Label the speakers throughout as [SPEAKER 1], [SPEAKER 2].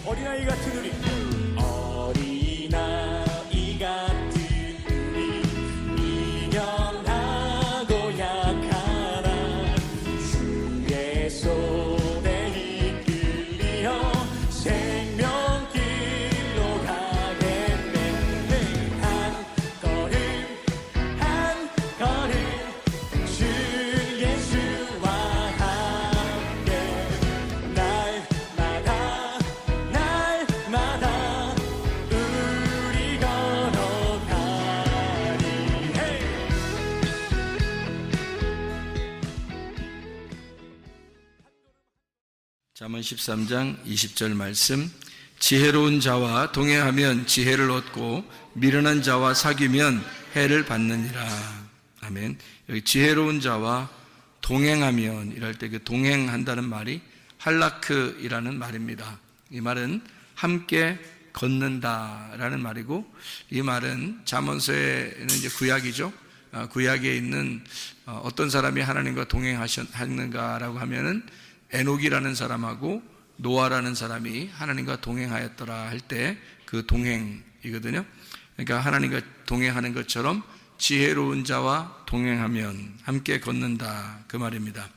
[SPEAKER 1] 어린아이 같은 우리, 어린아이 같은 우리, 미련하고 약하나 주의 손에 이끌리어 생명길로 가겠네. 한 걸음 한 걸음 주 예수와 함께 날마다 우리 걸어가리.
[SPEAKER 2] 잠언 13장 20절 말씀, 지혜로운 자와 동행하면 지혜를 얻고 미련한 자와 사귀면 해를 받느니라. 아멘. 여기 지혜로운 자와 동행하면 이럴 때 그 동행한다는 말이 할라크이라는 말입니다. 이 말은 함께 걷는다라는 말이고, 이 말은 잠언서에는 이제 구약이죠. 구약에 있는 어떤 사람이 하나님과 동행하셨는가라고 하면은 에녹이라는 사람하고 노아라는 사람이 하나님과 동행하였더라 할 때 그 동행이거든요. 그러니까 하나님과 동행하는 것처럼 지혜로운 자와 동행하면 함께 걷는다, 그 말입니다.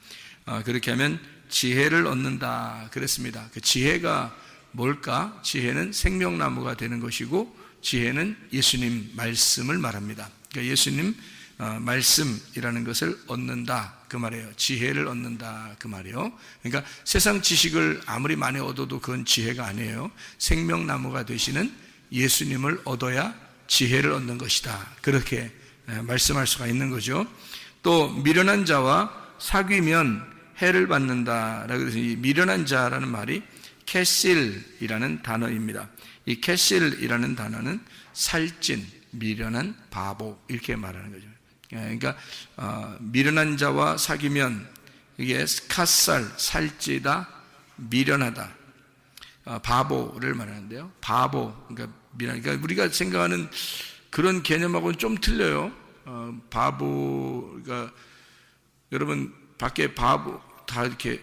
[SPEAKER 2] 그렇게 하면 지혜를 얻는다 그랬습니다. 그 지혜가 뭘까? 지혜는 생명나무가 되는 것이고, 지혜는 예수님 말씀을 말합니다. 그러니까 예수님 말씀이라는 것을 얻는다 그 말이에요. 지혜를 얻는다 그 말이에요. 그러니까 세상 지식을 아무리 많이 얻어도 그건 지혜가 아니에요. 생명나무가 되시는 예수님을 얻어야 지혜를 얻는 것이다, 그렇게 말씀할 수가 있는 거죠. 또 미련한 자와 사귀면 해를 받는다라고 해서 이 미련한 자라는 말이 캐실이라는 단어입니다. 이 캐실이라는 단어는 살찐, 미련한, 바보 이렇게 말하는 거죠. 그러니까 미련한 자와 사귀면 이게 카살, 살찌다, 미련하다, 바보를 말하는데요. 바보, 그러니까 그러니까 우리가 생각하는 그런 개념하고는 좀 틀려요. 바보, 그러니까 여러분 밖에 바보 다 이렇게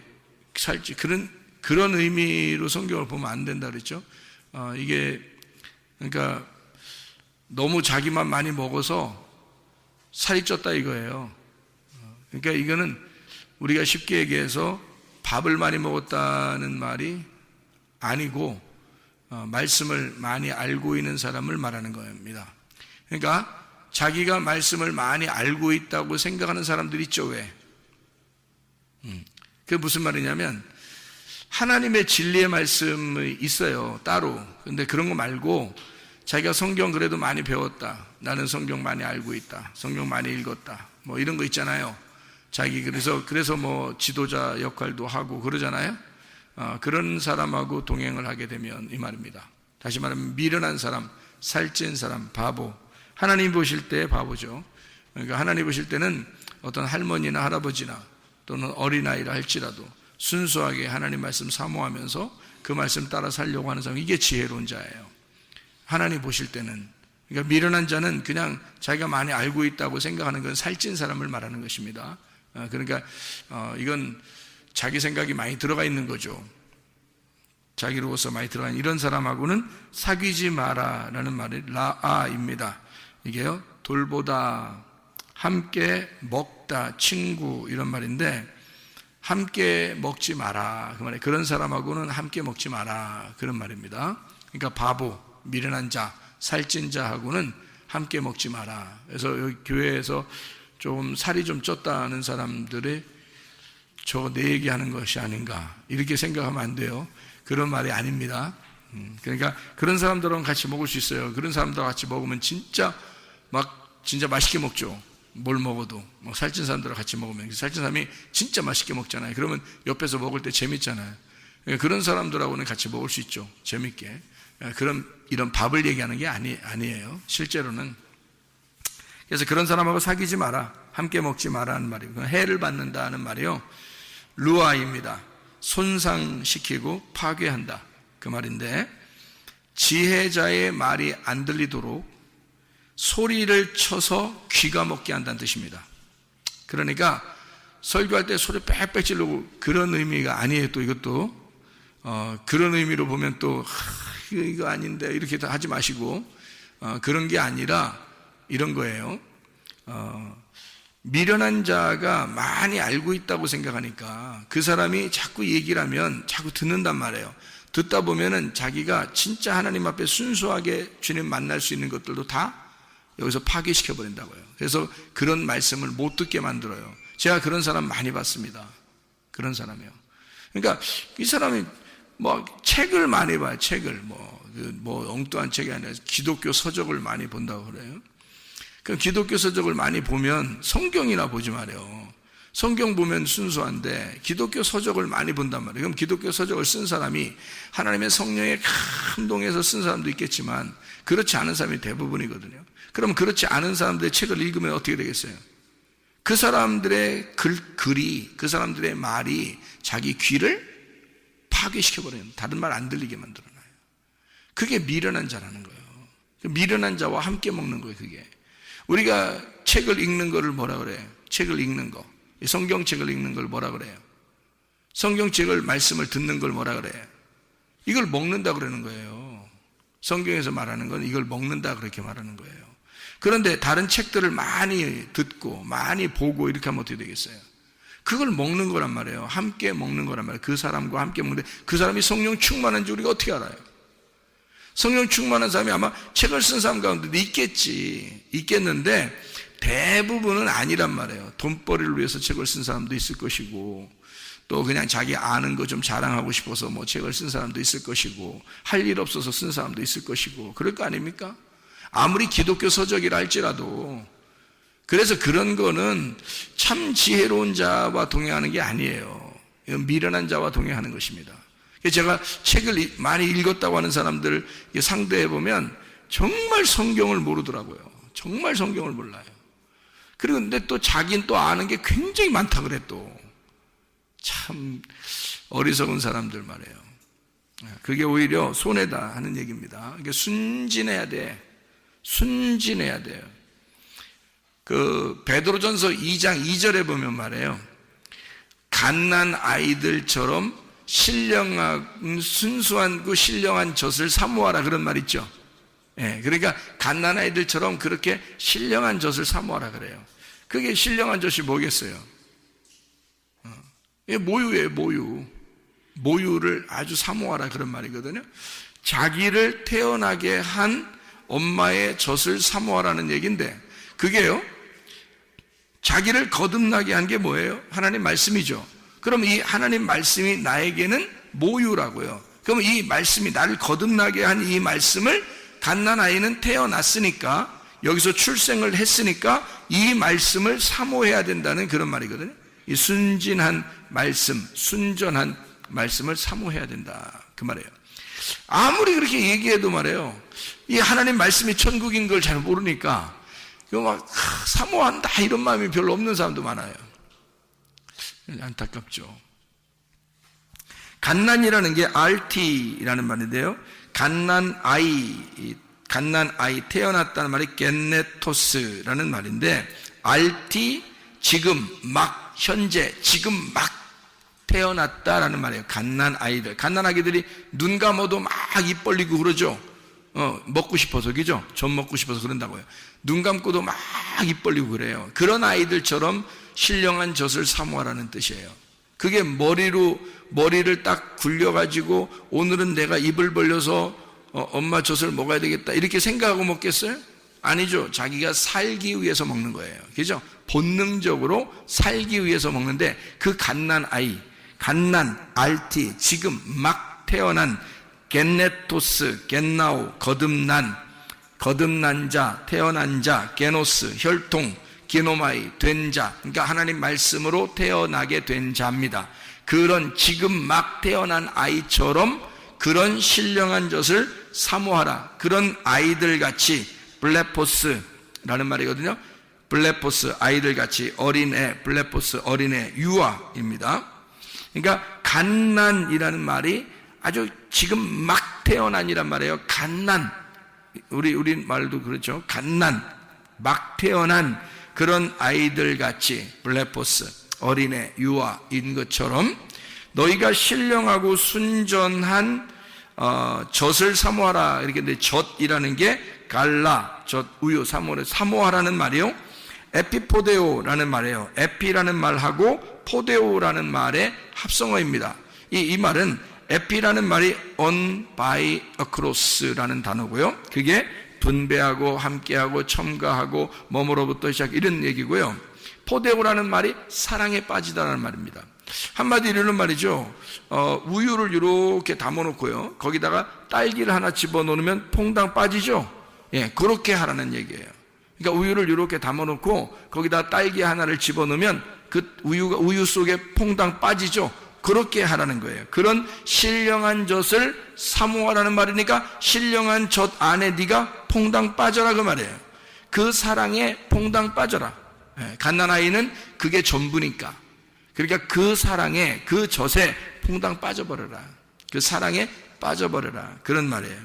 [SPEAKER 2] 살찌, 그런 의미로 성경을 보면 안 된다 그랬죠. 이게 그러니까 너무 자기만 많이 먹어서 살이 쪘다 이거예요. 그러니까 이거는 우리가 쉽게 얘기해서 밥을 많이 먹었다는 말이 아니고 말씀을 많이 알고 있는 사람을 말하는 겁니다. 그러니까 자기가 말씀을 많이 알고 있다고 생각하는 사람들 있죠. 왜? 그게 무슨 말이냐면 하나님의 진리의 말씀이 있어요, 따로. 근데 그런 거 말고 자기가 성경 그래도 많이 배웠다, 나는 성경 많이 알고 있다, 성경 많이 읽었다, 뭐 이런 거 있잖아요. 자기 그래서 뭐 지도자 역할도 하고 그러잖아요. 그런 사람하고 동행을 하게 되면 이 말입니다. 다시 말하면 미련한 사람, 살찐 사람, 바보. 하나님 보실 때 바보죠. 그러니까 하나님 보실 때는 어떤 할머니나 할아버지나 또는 어린아이라 할지라도 순수하게 하나님 말씀 사모하면서 그 말씀 따라 살려고 하는 사람, 이게 지혜로운 자예요. 하나님 보실 때는. 그러니까 미련한 자는 그냥 자기가 많이 알고 있다고 생각하는 건 살찐 사람을 말하는 것입니다. 그러니까 이건 자기 생각이 많이 들어가 있는 거죠. 자기로서 많이 들어가 있는 이런 사람하고는 사귀지 마라라는 말이 라아입니다. 이게요, 돌보다, 함께 먹다, 친구 이런 말인데, 함께 먹지 마라 그 말이에요. 그런 사람하고는 함께 먹지 마라 그런 말입니다. 그러니까 바보, 미련한 자, 살찐 자하고는 함께 먹지 마라. 그래서 여기 교회에서 좀 살이 좀 쪘다는 사람들이 저거 내 얘기하는 것이 아닌가 이렇게 생각하면 안 돼요. 그런 말이 아닙니다. 그러니까 그런 사람들하고 같이 먹을 수 있어요. 그런 사람들하고 같이 먹으면 진짜 맛있게 먹죠. 뭘 먹어도. 뭐 살찐 사람들하고 같이 먹으면, 살찐 사람이 진짜 맛있게 먹잖아요. 그러면 옆에서 먹을 때 재밌잖아요. 그런 사람들하고는 같이 먹을 수 있죠, 재밌게. 이런 밥을 얘기하는 게 아니에요, 실제로는. 그래서 그런 사람하고 사귀지 마라, 함께 먹지 마라는 말이고, 해를 받는다는 말이요, 루아입니다. 손상시키고 파괴한다 그 말인데, 지혜자의 말이 안 들리도록 소리를 쳐서 귀가 먹게 한다는 뜻입니다. 그러니까 설교할 때 소리 빽빽 지르고 그런 의미가 아니에요. 또 이것도 그런 의미로 보면 또 이거 아닌데 이렇게 하지 마시고 그런 게 아니라 이런 거예요. 미련한 자가 많이 알고 있다고 생각하니까 그 사람이 자꾸 얘기를 하면 자꾸 듣는단 말이에요. 듣다 보면은 자기가 진짜 하나님 앞에 순수하게 주님 만날 수 있는 것들도 다 여기서 파괴시켜 버린다고요. 그래서 그런 말씀을 못 듣게 만들어요. 제가 그런 사람 많이 봤습니다. 그런 사람이요. 그러니까 이 사람이 뭐 책을 많이 봐요. 책을 뭐 엉뚱한 책이 아니라 기독교 서적을 많이 본다고 그래요. 그 기독교 서적을 많이 보면 성경이나 보지 말아요. 성경 보면 순수한데 기독교 서적을 많이 본단 말이에요. 그럼 기독교 서적을 쓴 사람이 하나님의 성령에 감동해서 쓴 사람도 있겠지만 그렇지 않은 사람이 대부분이거든요. 그럼 그렇지 않은 사람들의 책을 읽으면 어떻게 되겠어요? 그 사람들의 글이, 그 사람들의 말이 자기 귀를 파괴시켜버려요. 다른 말 안 들리게 만들어놔요. 그게 미련한 자라는 거예요. 미련한 자와 함께 먹는 거예요. 그게 우리가 책을 읽는 거를 뭐라 그래요? 책을 읽는 거, 성경책을 읽는 걸 뭐라 그래요? 성경책을 말씀을 듣는 걸 뭐라 그래요? 이걸 먹는다 그러는 거예요. 성경에서 말하는 건 이걸 먹는다 그렇게 말하는 거예요. 그런데 다른 책들을 많이 듣고 많이 보고 이렇게 하면 어떻게 되겠어요? 그걸 먹는 거란 말이에요. 함께 먹는 거란 말이에요. 그 사람과 함께 먹는데 그 사람이 성령 충만한지 우리가 어떻게 알아요? 성령 충만한 사람이 아마 책을 쓴 사람 가운데도 있겠는데 대부분은 아니란 말이에요. 돈벌이를 위해서 책을 쓴 사람도 있을 것이고 또 그냥 자기 아는 거 좀 자랑하고 싶어서 뭐 책을 쓴 사람도 있을 것이고 할 일 없어서 쓴 사람도 있을 것이고 그럴 거 아닙니까? 아무리 기독교 서적이라 할지라도. 그래서 그런 거는 참 지혜로운 자와 동행하는 게 아니에요. 미련한 자와 동행하는 것입니다. 제가 책을 많이 읽었다고 하는 사람들 상대해 보면 정말 성경을 모르더라고요. 정말 성경을 몰라요. 그리고 근데 또 자기는 또 아는 게 굉장히 많다 그래. 또 참 어리석은 사람들 말이에요. 그게 오히려 손해다 하는 얘기입니다. 이게 순진해야 돼. 순진해야 돼요. 그 베드로전서 2장 2절에 보면 말이에요. 갓난 아이들처럼 신령한 순수한 그 신령한 젖을 사모하라 그런 말 있죠. 그러니까 갓난 아이들처럼 그렇게 신령한 젖을 사모하라 그래요. 그게 신령한 젖이 뭐겠어요? 모유예요. 모유를 아주 사모하라 그런 말이거든요. 자기를 태어나게 한 엄마의 젖을 사모하라는 얘기인데 그게요, 자기를 거듭나게 한 게 뭐예요? 하나님 말씀이죠. 그럼 이 하나님 말씀이 나에게는 모유라고요. 그럼 이 말씀이 나를 거듭나게 한 이 말씀을 갓난아이는 태어났으니까 여기서 출생을 했으니까 이 말씀을 사모해야 된다는 그런 말이거든요. 이 순진한 말씀, 순전한 말씀을 사모해야 된다 그 말이에요. 아무리 그렇게 얘기해도 말이에요, 이 하나님 말씀이 천국인 걸 잘 모르니까 이거 막 사모한다 이런 마음이 별로 없는 사람도 많아요. 안타깝죠. 갓난이라는 게 RT라는 말인데요. 갓난 아이 태어났다는 말이 겐네토스라는 말인데 RT 지금 막 현재 지금 막 태어났다라는 말이에요. 갓난 아이들. 갓난 아기들이 눈 감아도 막 입 벌리고 그러죠. 먹고 싶어서, 그죠? 전 먹고 싶어서 그런다고요. 눈 감고도 막 입 벌리고 그래요. 그런 아이들처럼 신령한 젖을 사모하라는 뜻이에요. 그게 머리를 딱 굴려가지고 오늘은 내가 입을 벌려서 엄마 젖을 먹어야 되겠다 이렇게 생각하고 먹겠어요? 아니죠. 자기가 살기 위해서 먹는 거예요. 그죠? 본능적으로 살기 위해서 먹는데 그 갓난 아이, 갓난, RT, 지금 막 태어난 겐네토스, 겐나오, 거듭난 자, 태어난 자, 게노스, 혈통, 기노마이, 된 자, 그러니까 하나님 말씀으로 태어나게 된 자입니다. 그런 지금 막 태어난 아이처럼 그런 신령한 젖을 사모하라. 그런 아이들같이 블레포스라는 말이거든요. 블레포스, 아이들같이 어린애, 블레포스, 어린애, 유아입니다. 그러니까 갓난이라는 말이 아주 지금 막 태어난이란 말이에요. 갓난, 우리 말도 그렇죠. 갓난, 막 태어난 그런 아이들같이 블레포스, 어린애, 유아인 것처럼 너희가 신령하고 순전한 젖을 사모하라. 이렇게 근데 젖이라는 게 갈라, 젖, 우유, 사모하라는 말이요. 에피포데오라는 말이에요. 에피라는 말하고 포데오라는 말의 합성어입니다. 이 말은 에피라는 말이 on, by, across라는 단어고요. 그게 분배하고 함께하고 첨가하고 뭐뭐로부터 시작 이런 얘기고요. 포데오라는 말이 사랑에 빠지다라는 말입니다. 한마디로 이런 말이죠. 우유를 이렇게 담아놓고요. 거기다가 딸기를 하나 집어넣으면 퐁당 빠지죠. 예, 그렇게 하라는 얘기예요. 그러니까 우유를 이렇게 담아놓고 거기다 딸기 하나를 집어넣으면 그 우유 속에 퐁당 빠지죠. 그렇게 하라는 거예요. 그런 신령한 젖을 사모하라는 말이니까 신령한 젖 안에 네가 퐁당 빠져라 그 말이에요. 그 사랑에 퐁당 빠져라. 갓난아이는 그게 전부니까. 그러니까 그 사랑에, 그 젖에 퐁당 빠져버려라. 그 사랑에 빠져버려라. 그런 말이에요.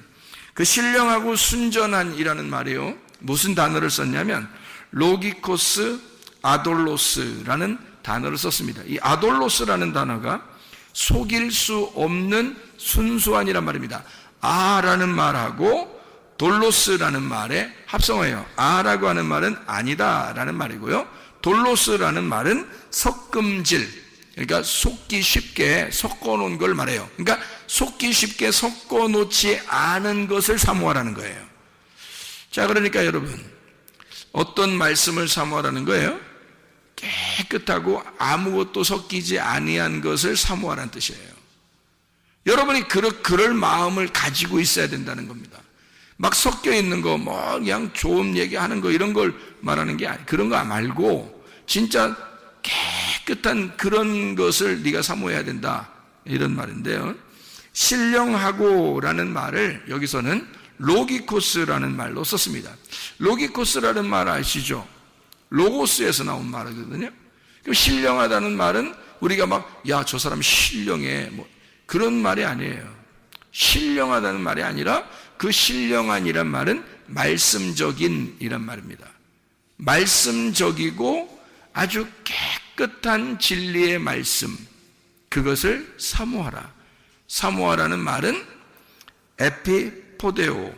[SPEAKER 2] 그 신령하고 순전한이라는 말이요. 무슨 단어를 썼냐면 로기코스 아돌로스라는 단어를 썼습니다. 이 아돌로스라는 단어가 속일 수 없는 순수한이란 말입니다. 아라는 말하고 돌로스라는 말의 합성어예요. 아라고 하는 말은 아니다라는 말이고요. 돌로스라는 말은 섞음질, 그러니까 속기 쉽게 섞어놓은 걸 말해요. 그러니까 속기 쉽게 섞어놓지 않은 것을 사모하라는 거예요. 자, 그러니까 여러분, 어떤 말씀을 사모하라는 거예요? 깨끗하고 아무것도 섞이지 아니한 것을 사모하라는 뜻이에요. 여러분이 그럴 마음을 가지고 있어야 된다는 겁니다. 막 섞여 있는 거, 뭐 그냥 좋은 얘기하는 거 이런 걸 말하는 게 그런 거 말고 진짜 깨끗한 그런 것을 네가 사모해야 된다 이런 말인데요. 신령하고라는 말을 여기서는 로기코스라는 말로 썼습니다. 로기코스라는 말 아시죠? 로고스에서 나온 말이거든요. 그럼 신령하다는 말은 우리가 막 야, 저 사람 신령해 뭐 그런 말이 아니에요. 신령하다는 말이 아니라 그 신령한이란 말은 말씀적인이란 말입니다. 말씀적이고 아주 깨끗한 진리의 말씀, 그것을 사모하라. 사모하라는 말은 에피포데오,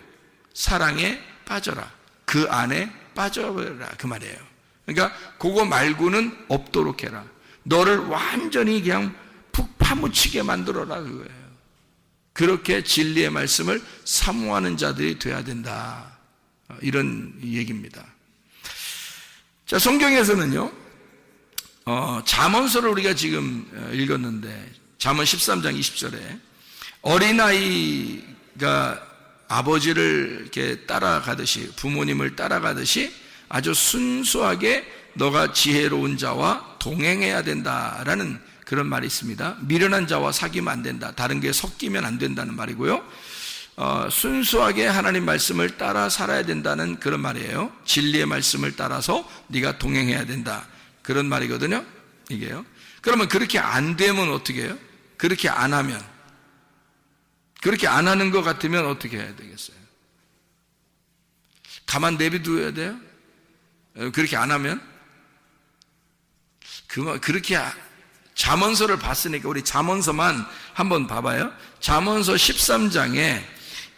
[SPEAKER 2] 사랑에 빠져라. 그 안에 빠져버려라 그 말이에요. 그러니까 그거 말고는 없도록 해라. 너를 완전히 그냥 푹 파묻히게 만들어라 그거예요. 그렇게 진리의 말씀을 사모하는 자들이 돼야 된다. 이런 얘기입니다. 자, 성경에서는요, 잠언서를 우리가 지금 읽었는데, 잠언 13장 20절에 어린아이가 아버지를 이렇게 따라가듯이, 부모님을 따라가듯이 아주 순수하게 너가 지혜로운 자와 동행해야 된다라는 그런 말이 있습니다. 미련한 자와 사귀면 안 된다. 다른 게 섞이면 안 된다는 말이고요. 순수하게 하나님 말씀을 따라 살아야 된다는 그런 말이에요. 진리의 말씀을 따라서 네가 동행해야 된다. 그런 말이거든요. 이게요. 그러면 그렇게 안 되면 어떻게 해요? 그렇게 안 하면, 그렇게 안 하는 것 같으면 어떻게 해야 되겠어요? 가만 내비둬야 돼요? 그렇게 안 하면? 그렇게 잠언서를 봤으니까 우리 잠언서만 한번 봐봐요. 잠언서 13장에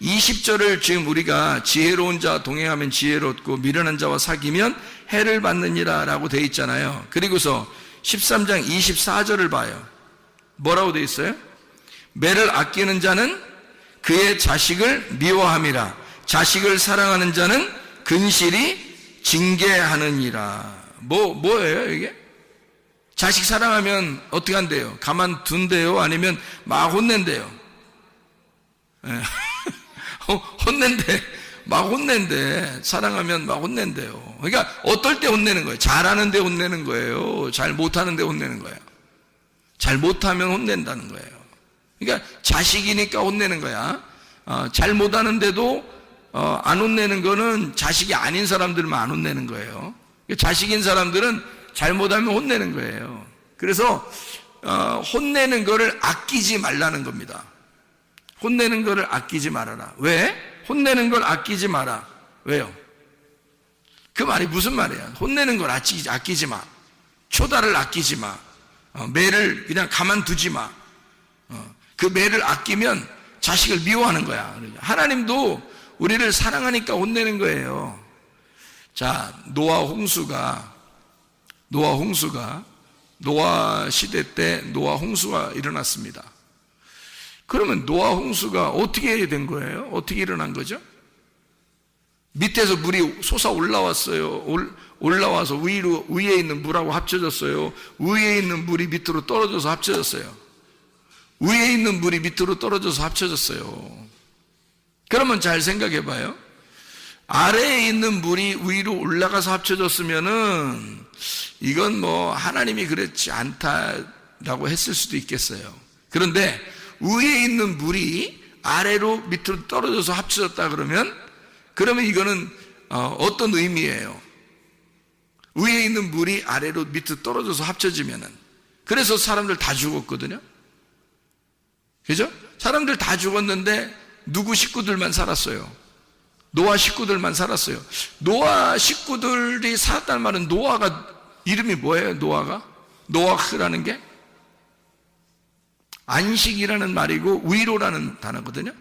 [SPEAKER 2] 20절을 지금 우리가 지혜로운 자와 동행하면 지혜롭고 미련한 자와 사귀면 해를 받느니라 라고 되어 있잖아요. 그리고서 13장 24절을 봐요. 뭐라고 되어 있어요? 매를 아끼는 자는 그의 자식을 미워함이라. 자식을 사랑하는 자는 근실이 징계하느니라. 뭐예요 이게? 자식 사랑하면 어떻게 한대요? 가만둔대요? 아니면 막 혼낸대요? 혼낸대. 막 혼낸대. 사랑하면 막 혼낸대요. 그러니까 어떨 때 혼내는 거예요? 잘하는데 혼내는 거예요? 잘 못하는데 혼내는 거예요? 잘 못하면 혼낸다는 거예요. 그러니까 자식이니까 혼내는 거야. 잘 못하는데도 안 혼내는 거는 자식이 아닌 사람들만 안 혼내는 거예요. 자식인 사람들은 잘못하면 혼내는 거예요. 그래서 혼내는 거를 아끼지 말라는 겁니다. 혼내는 거를 아끼지 말아라. 왜? 혼내는 걸 아끼지 마라. 왜요? 그 말이 무슨 말이야? 혼내는 걸 아끼지 마. 초다를 아끼지 마. 매를 그냥 가만두지 마. 그 매를 아끼면 자식을 미워하는 거야. 하나님도 우리를 사랑하니까 혼내는 거예요. 자, 노아 시대 때 노아 홍수가 일어났습니다. 그러면 노아 홍수가 어떻게 된 거예요? 어떻게 일어난 거죠? 밑에서 물이 솟아 올라왔어요. 올라와서 위에 있는 물하고 합쳐졌어요. 위에 있는 물이 밑으로 떨어져서 합쳐졌어요. 위에 있는 물이 밑으로 떨어져서 합쳐졌어요. 그러면 잘 생각해 봐요. 아래에 있는 물이 위로 올라가서 합쳐졌으면은 이건 뭐 하나님이 그렇지 않다라고 했을 수도 있겠어요. 그런데 위에 있는 물이 아래로 밑으로 떨어져서 합쳐졌다 그러면 이거는 어떤 의미예요? 위에 있는 물이 아래로 밑으로 떨어져서 합쳐지면은, 그래서 사람들 다 죽었거든요. 그죠? 사람들 다 죽었는데 누구 식구들만 살았어요? 노아 식구들만 살았어요. 노아 식구들이 살았다는 말은 노아가 이름이 뭐예요? 노아흐라는 게 안식이라는 말이고 위로라는 단어거든요.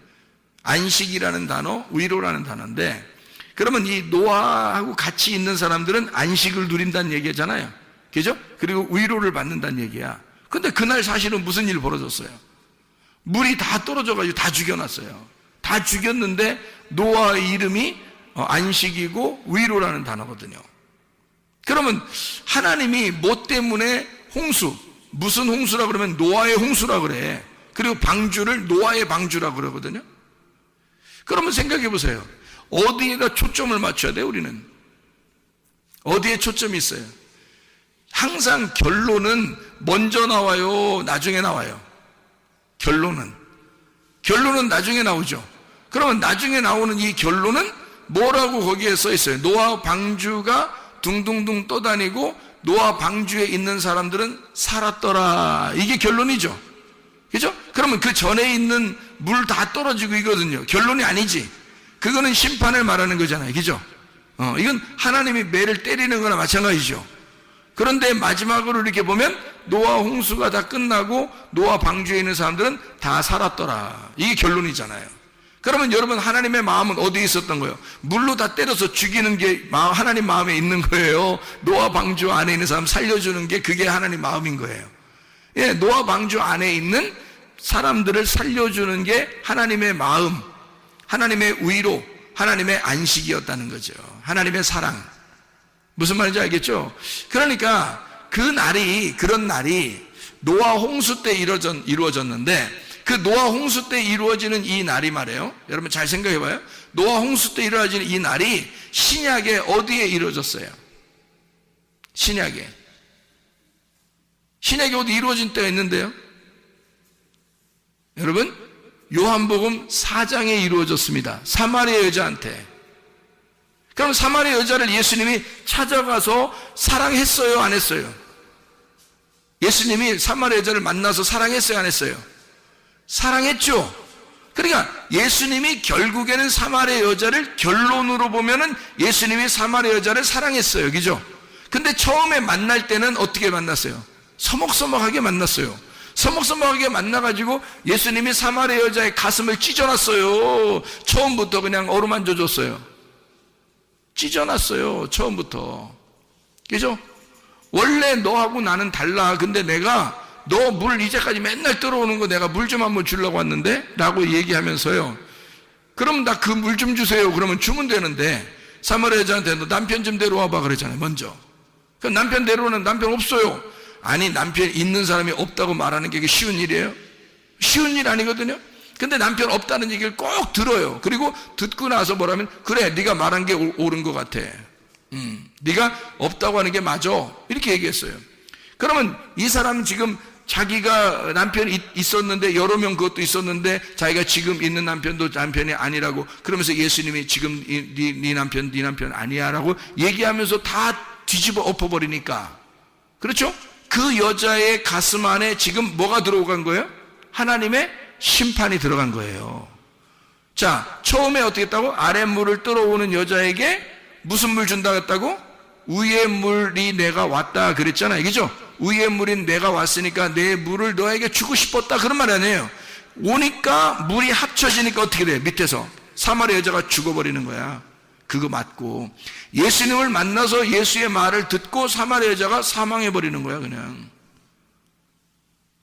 [SPEAKER 2] 안식이라는 단어, 위로라는 단어인데, 그러면 이 노아하고 같이 있는 사람들은 안식을 누린다는 얘기잖아요. 그죠? 그리고 위로를 받는다는 얘기야. 근데 그날 사실은 무슨 일이 벌어졌어요? 물이 다 떨어져가지고 다 죽여놨어요. 다 죽였는데 노아의 이름이 안식이고 위로라는 단어거든요. 그러면 하나님이 뭐 때문에 무슨 홍수라 그러면 노아의 홍수라 그래. 그리고 방주를 노아의 방주라 그러거든요. 그러면 생각해 보세요. 어디에다 초점을 맞춰야 돼요, 우리는? 어디에 초점이 있어요? 항상 결론은 먼저 나와요, 나중에 나와요? 결론은 나중에 나오죠. 그러면 나중에 나오는 이 결론은 뭐라고 거기에 써 있어요? 노아 방주가 둥둥둥 떠다니고 노아 방주에 있는 사람들은 살았더라. 이게 결론이죠. 그죠? 그러면 그 전에 있는 물 다 떨어지고 이거든요. 결론이 아니지. 그거는 심판을 말하는 거잖아요. 그죠? 이건 하나님이 매를 때리는 거나 마찬가지죠. 그런데 마지막으로 이렇게 보면 노아 홍수가 다 끝나고 노아 방주에 있는 사람들은 다 살았더라. 이게 결론이잖아요. 그러면 여러분, 하나님의 마음은 어디에 있었던 거예요? 물로 다 때려서 죽이는 게 하나님 마음에 있는 거예요. 노아 방주 안에 있는 사람 살려주는 게 그게 하나님 마음인 거예요. 예, 노아 방주 안에 있는 사람들을 살려주는 게 하나님의 마음, 하나님의 위로, 하나님의 안식이었다는 거죠. 하나님의 사랑. 무슨 말인지 알겠죠? 그러니까 그런 날이 노아 홍수 때 이루어졌는데, 그 노아 홍수 때 이루어지는 이 날이 말이에요. 여러분 잘 생각해 봐요. 노아 홍수 때 이루어지는 이 날이 신약에 어디에 이루어졌어요? 신약에 어디 이루어진 때가 있는데요. 여러분, 요한복음 4장에 이루어졌습니다. 사마리아 여자한테. 그럼 사마리아 여자를 예수님이 찾아가서 사랑했어요, 안 했어요? 예수님이 사마리아 여자를 만나서 사랑했어요, 안 했어요? 사랑했죠. 그러니까 예수님이 결국에는 사마리아 여자를, 결론으로 보면은 예수님이 사마리아 여자를 사랑했어요. 그죠? 근데 처음에 만날 때는 어떻게 만났어요? 서먹서먹하게 만났어요. 서먹서먹하게 만나가지고 예수님이 사마리아 여자의 가슴을 찢어놨어요. 처음부터 그냥 어루만져 줬어요. 찢어놨어요, 처음부터. 그죠? 원래 너하고 나는 달라. 근데 내가 너 물 이제까지 맨날 들어오는 거 내가 물 좀 한번 주려고 왔는데? 라고 얘기하면서요. 그럼 나 그 물 좀 주세요. 그러면 주면 되는데, 사마리아 여자한테 너 남편 좀 데려와봐 그러잖아요, 먼저. 그럼 남편 데려오는 남편 없어요. 아니, 남편 있는 사람이 없다고 말하는 게 쉬운 일이에요? 쉬운 일 아니거든요? 근데 남편 없다는 얘기를 꼭 들어요. 그리고 듣고 나서 뭐라면, 그래, 네가 말한 게 옳은 것 같아. 네가 없다고 하는 게 맞아. 이렇게 얘기했어요. 그러면 이 사람은 지금 자기가 남편이 있었는데, 여러 명 그것도 있었는데, 자기가 지금 있는 남편도 남편이 아니라고, 그러면서 예수님이 지금 네 남편 아니야 라고 얘기하면서 다 뒤집어 엎어버리니까, 그렇죠? 그 여자의 가슴 안에 지금 뭐가 들어간 거예요? 하나님의 심판이 들어간 거예요. 자, 처음에 어떻게 했다고? 아랫물을 떨어오는 여자에게 무슨 물 준다 했다고? 위의 물이 내가 왔다 그랬잖아요. 그죠? 위의 물인 내가 왔으니까 내 물을 너에게 주고 싶었다, 그런 말 아니에요. 오니까 물이 합쳐지니까 어떻게 돼? 밑에서 사마리아 여자가 죽어버리는 거야. 그거 맞고 예수님을 만나서 예수의 말을 듣고 사마리아 여자가 사망해버리는 거야 그냥.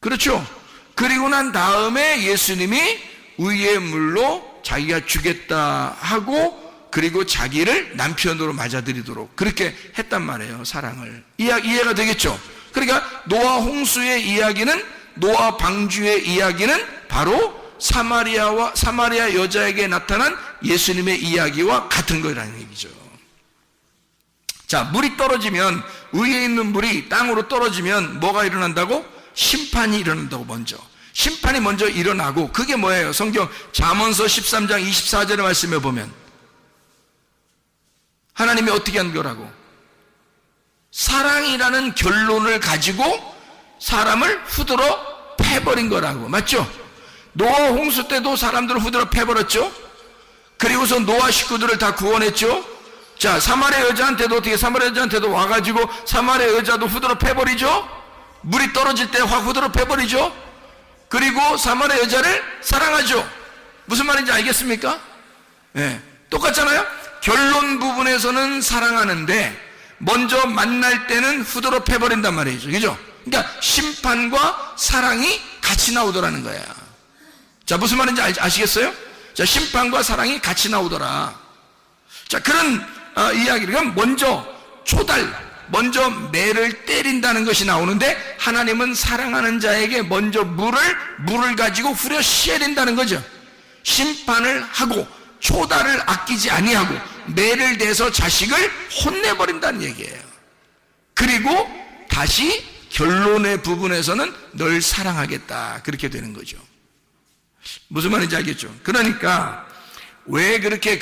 [SPEAKER 2] 그렇죠? 그리고 난 다음에 예수님이 의의 물로 자기가 주겠다 하고 그리고 자기를 남편으로 맞아들이도록 그렇게 했단 말이에요. 사랑을. 이해가 되겠죠? 그러니까 노아 홍수의 이야기는, 노아 방주의 이야기는 바로 사마리아 여자에게 나타난 예수님의 이야기와 같은 거라는 얘기죠. 자, 물이 떨어지면, 위에 있는 물이 땅으로 떨어지면 뭐가 일어난다고? 심판이 일어난다고. 먼저 심판이 먼저 일어나고, 그게 뭐예요? 성경 잠언서 13장 24절의 말씀에 보면 하나님이 어떻게 한 거라고? 사랑이라는 결론을 가지고 사람을 후드러 패버린 거라고. 맞죠? 노아 홍수 때도 사람들을 후드러 패버렸죠? 그리고서 노아 식구들을 다 구원했죠? 자, 사마리아 여자한테도 어떻게, 사마리아 여자한테도 와가지고 사마리아 여자도 후드러 패버리죠? 물이 떨어질 때 확 후드러 패버리죠? 그리고 사마리아 여자를 사랑하죠? 무슨 말인지 알겠습니까? 네, 똑같잖아요? 결론 부분에서는 사랑하는데 먼저 만날 때는 후드러 패버린단 말이죠. 그죠? 그러니까 심판과 사랑이 같이 나오더라는 거야. 자, 무슨 말인지 아시겠어요? 자, 심판과 사랑이 같이 나오더라. 자, 그런 이야기를 먼저 먼저 매를 때린다는 것이 나오는데, 하나님은 사랑하는 자에게 먼저 물을 가지고 후려 씌어낸다는 거죠. 심판을 하고 초달을 아끼지 아니하고 매를 대서 자식을 혼내버린다는 얘기예요. 그리고 다시 결론의 부분에서는 널 사랑하겠다, 그렇게 되는 거죠. 무슨 말인지 알겠죠? 그러니까 왜 그렇게